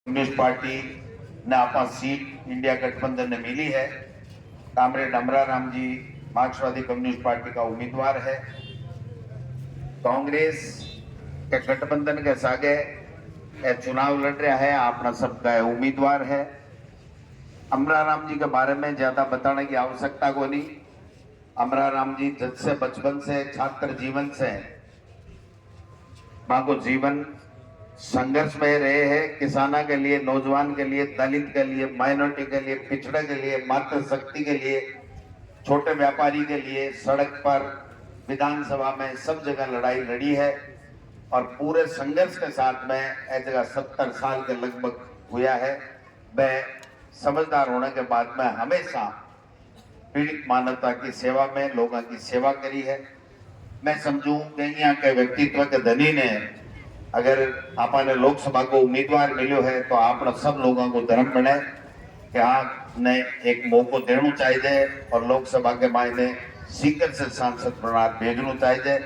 Communist party ने आपा seat India गठबंधन ने मिली है। कामरेड अमराराम जी मार्क्सवादी कम्युनिस्ट पार्टी का उम्मीदवार है। कांग्रेस के गठबंधन के सागे चुनाव लड़ रहा है, अपना सबका उम्मीदवार है। अमराराम जी के बारे में ज्यादा बताने की आवश्यकता को नहीं। अमराराम जी जब से बचपन से छात्र जीवन से मां को जीवन संघर्ष में रहे हैं। किसाना के लिए, नौजवान के लिए, दलित के लिए, माइनॉरिटी के लिए, पिछड़े के लिए, मातृशक्ति के लिए, छोटे व्यापारी के लिए सड़क पर, विधानसभा में सब जगह लड़ाई लड़ी है। और पूरे संघर्ष के साथ में एक जगह 70 साल के लगभग हुआ है। वह समझदार होने के बाद में हमेशा पीड़ित मानवता की सेवा में लोगों की सेवा करी है। मैं समझूं कि यहाँ के व्यक्तित्व के धनी ने अगर आपने लोकसभा को उम्मीदवार मिलो है तो आप सब लोगों को धर्म बने कि आपने एक मौको देना चाहिए और लोकसभा के मायने सीकर से सांसद बना भेजना चाहिए।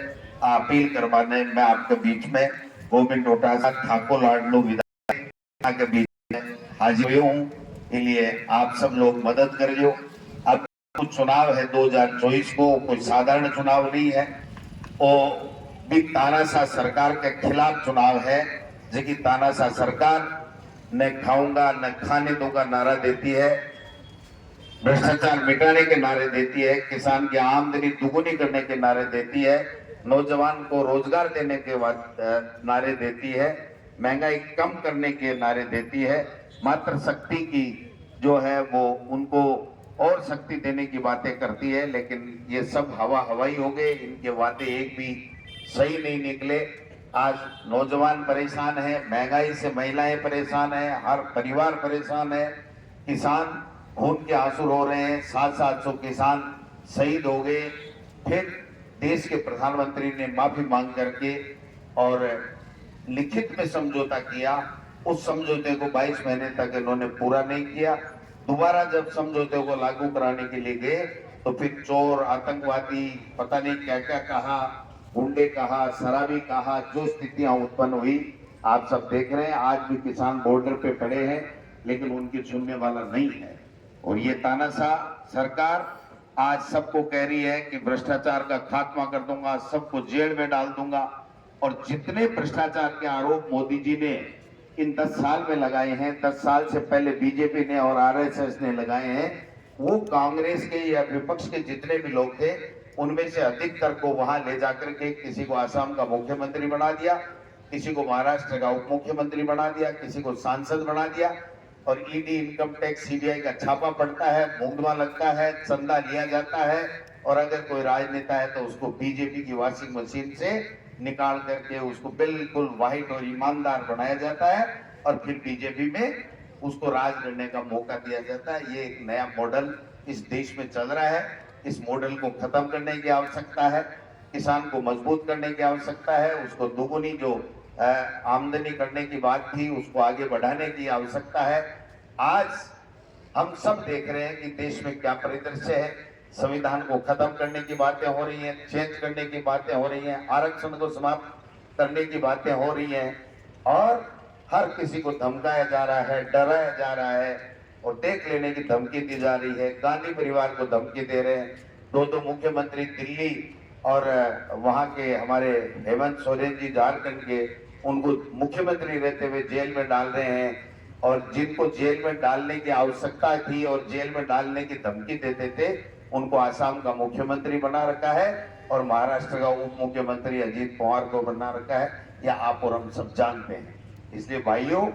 अपील करवाने मैं आपके बीच में गोविंद डोटासरा ठाकुर लाडलू विधायक के बीच में हाजिर हूँ। इसलिए आप सब लोग मदद करियो। अब कुछ चुनाव है 2024 को, कोई साधारण चुनाव नहीं है। और भी तानाशाह सरकार के खिलाफ चुनाव है, जो कि तानाशाह सरकार न खाऊंगा न खाने दूंगा नारा देती है, भ्रष्टाचार मिटाने के नारे देती है, किसान की आमदनी दुगुनी करने के नारे देती है, नौजवान को रोजगार देने के नारे देती है, महंगाई कम करने के नारे देती है, मातृशक्ति की जो है वो उनको और शक्ति देने की बातें करती है। लेकिन ये सब हवा हवाई हो गए, इनके वादे एक भी सही नहीं निकले। आज नौजवान परेशान है, महंगाई से महिलाएं परेशान है, हर परिवार परेशान है, किसान खून के आंसू रो रहे हैं। 700 किसान शहीद हो गए। फिर देश के प्रधानमंत्री ने माफी मांग करके और लिखित में समझौता किया। उस समझौते को 22 महीने तक इन्होंने पूरा नहीं किया। दोबारा जब समझौते को लागू कराने के लिए गए तो फिर चोर, आतंकवादी, पता नहीं क्या क्या कहा, गुंडे कहा, शराबी कहा, जो स्थितियां उत्पन्न हुई आप सब देख रहे हैं। आज भी किसान बॉर्डर पे खड़े हैं लेकिन उनकी सुनने वाला नहीं है। और ये तानाशाह सरकार आज सबको कह रही है कि भ्रष्टाचार का खात्मा कर दूंगा, सबको जेल में डाल दूंगा। और जितने भ्रष्टाचार के आरोप मोदी जी ने इन 10 साल में लगाए हैं, 10 साल से पहले बीजेपी ने और आरएसएस ने लगाए हैं, वो कांग्रेस के या विपक्ष के जितने भी लोग थे उनमें से अधिकतर को वहां ले जाकर के किसी को आसाम का मुख्यमंत्री बना दिया, किसी को महाराष्ट्र का उप मुख्यमंत्री बना दिया, किसी को सांसद बना दिया। और ईडी, इनकम टैक्स, सीबीआई का छापा पड़ता है, मुकदमा लगता है, चंदा लिया जाता है। और अगर कोई राजनेता है तो उसको बीजेपी की वॉशिंग मशीन से निकाल करके उसको बिल्कुल वाहिद और ईमानदार बनाया जाता है और फिर बीजेपी में उसको राज करने का मौका दिया जाता है। ये एक नया मॉडल इस देश में चल रहा है। इस मॉडल को खत्म करने की आवश्यकता है। किसान को मजबूत करने की आवश्यकता है। उसको दुगुनी जो आमदनी करने की बात थी उसको आगे बढ़ाने की आवश्यकता है। आज हम सब देख रहे हैं कि देश में क्या परिदृश्य है। संविधान को खत्म करने की बातें हो रही हैं, चेंज करने की बातें हो रही हैं, आरक्षण को समाप्त करने की बातें हो रही हैं और हर किसी को धमकाया जा रहा है, डराया जा रहा है और देख लेने की धमकी दी जा रही है। गांधी परिवार को धमकी दे रहे हैं। दो मुख्यमंत्री दिल्ली और वहां के हमारे हेमंत सोरेन जी झारखंड के, उनको मुख्यमंत्री रहते हुए जेल में डाल रहे हैं। और जिनको जेल में डालने की आवश्यकता थी और जेल में डालने की धमकी देते थे उनको आसाम का मुख्यमंत्री बना रखा है और महाराष्ट्र का उप मुख्यमंत्री अजीत पवार को बना रखा है। यह आप और हम सब जानते हैं। इसलिए भाइयों,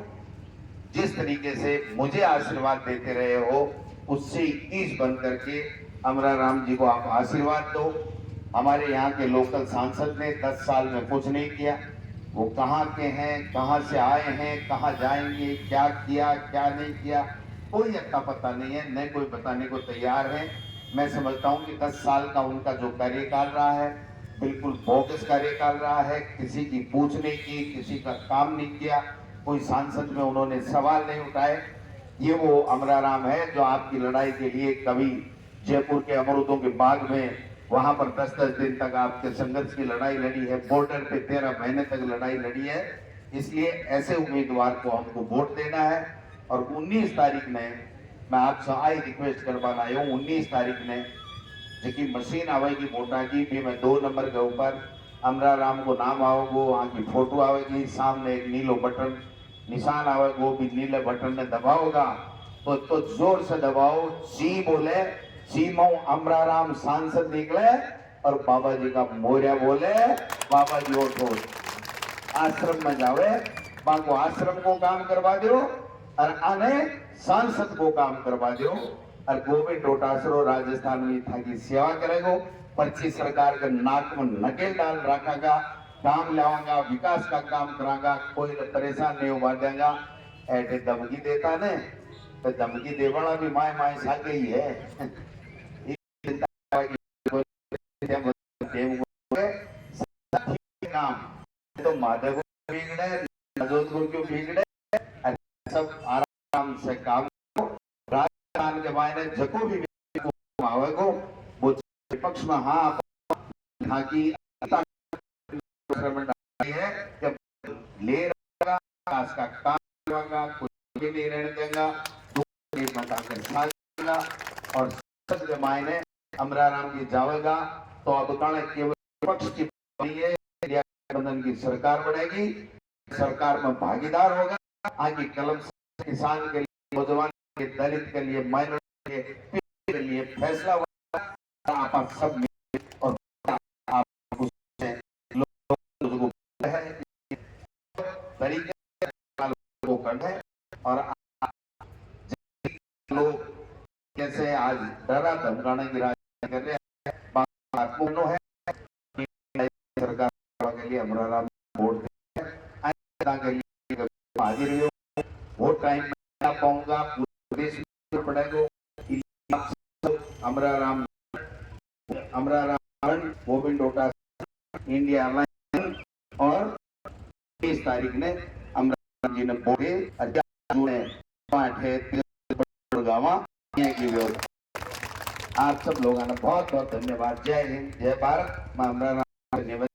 जिस तरीके से मुझे आशीर्वाद देते रहे हो उससे 21 बन करके अमराराम जी को आप आशीर्वाद दो। हमारे यहाँ के लोकल सांसद ने 10 साल में कुछ नहीं किया। वो कहाँ के हैं, कहाँ से आए हैं, कहाँ जाएंगे, क्या किया क्या नहीं किया, कोई अता पता नहीं है, न कोई बताने को तैयार है। मैं समझता हूँ कि 10 साल का उनका जो कार्यकाल रहा है बिल्कुल बोगस कार्यकाल रहा है। किसी की पूछ नहीं की, किसी का काम नहीं किया, कोई सांसद में उन्होंने सवाल नहीं उठाए। ये वो अमराराम है जो आपकी लड़ाई के लिए कभी जयपुर के अमरूदों के बाग में वहां पर 10-10 दिन तक आपके संघर्ष की लड़ाई लड़ी है, बॉर्डर पे 13 महीने तक लड़ाई लड़ी है। इसलिए ऐसे उम्मीदवार को हमको वोट देना है। और 19 तारीख ने मैं आपसे आई रिक्वेस्ट करवाना आया हूँ, 19 तारीख ने जेकी मशीन आवेगी वोटा की भी मैं 2 नंबर के ऊपर अमरा राम को नाम आओगे, वहाँ की फोटो आवेगी, सामने एक नीलो बटन निशान आवेगा, वो भी नीले बटन में दबाओगा तो जोर से दबाओ, सी बोले, सी मऊ अमरा राम सांसद निकले और बाबा जी का मोरिया बोले, बाबा जी उठो आश्रम में जावे, बाको आश्रम को काम करवा दो और आने सांसद को काम करवा दो। और गोविंद डोटासरो राजस्थान में था की सेवा करेगो, पर्ची सरकार के नाक में नकेल डाल रखेगा, काम लाऊंगा, विकास का काम करांगा, कोई परेशान नहीं हुआ देगा। ऐसे धमकी देता ने तो धमकी देवाला भी माय माय सागे ही है। काम तो माधव बिगड़े, जोधपुर क्यों बिगड़े, सब आराम से काम करो। राजस्थान के मायने जको भी आवेगो वो विपक्ष में हाँ की है जब ले रहेगा का काम करेगा, कुछ भी नहीं रहने देगा, और सच के मायने अमरा राम की जावेगा तो अब केवल विपक्ष की गठबंधन की सरकार बनेगी, सरकार में भागीदार होगा। आगे कलम किसान के लिए, नौजवान के, दलित के लिए, माइनॉरिटी के लिए फैसला होगा। आप सब और आप लोगों तरीके को करना है। और लोग कैसे आज डरा धमकाने की राजनीति कर रहे हैं, है सरकार के लिए अमरा राम वोट के लिए हाजिर हो, वोट टाइम में पाऊंगा, पूरे देश में पड़ेगा अमरा राम गोविंद डोटासरा इंडिया अलायंस। और 30 तारीख ने अमरा राम जी ने बोले आप सब लोगों ने बहुत बहुत धन्यवाद। जय हिंद, जय भारत। मैं अमरा राम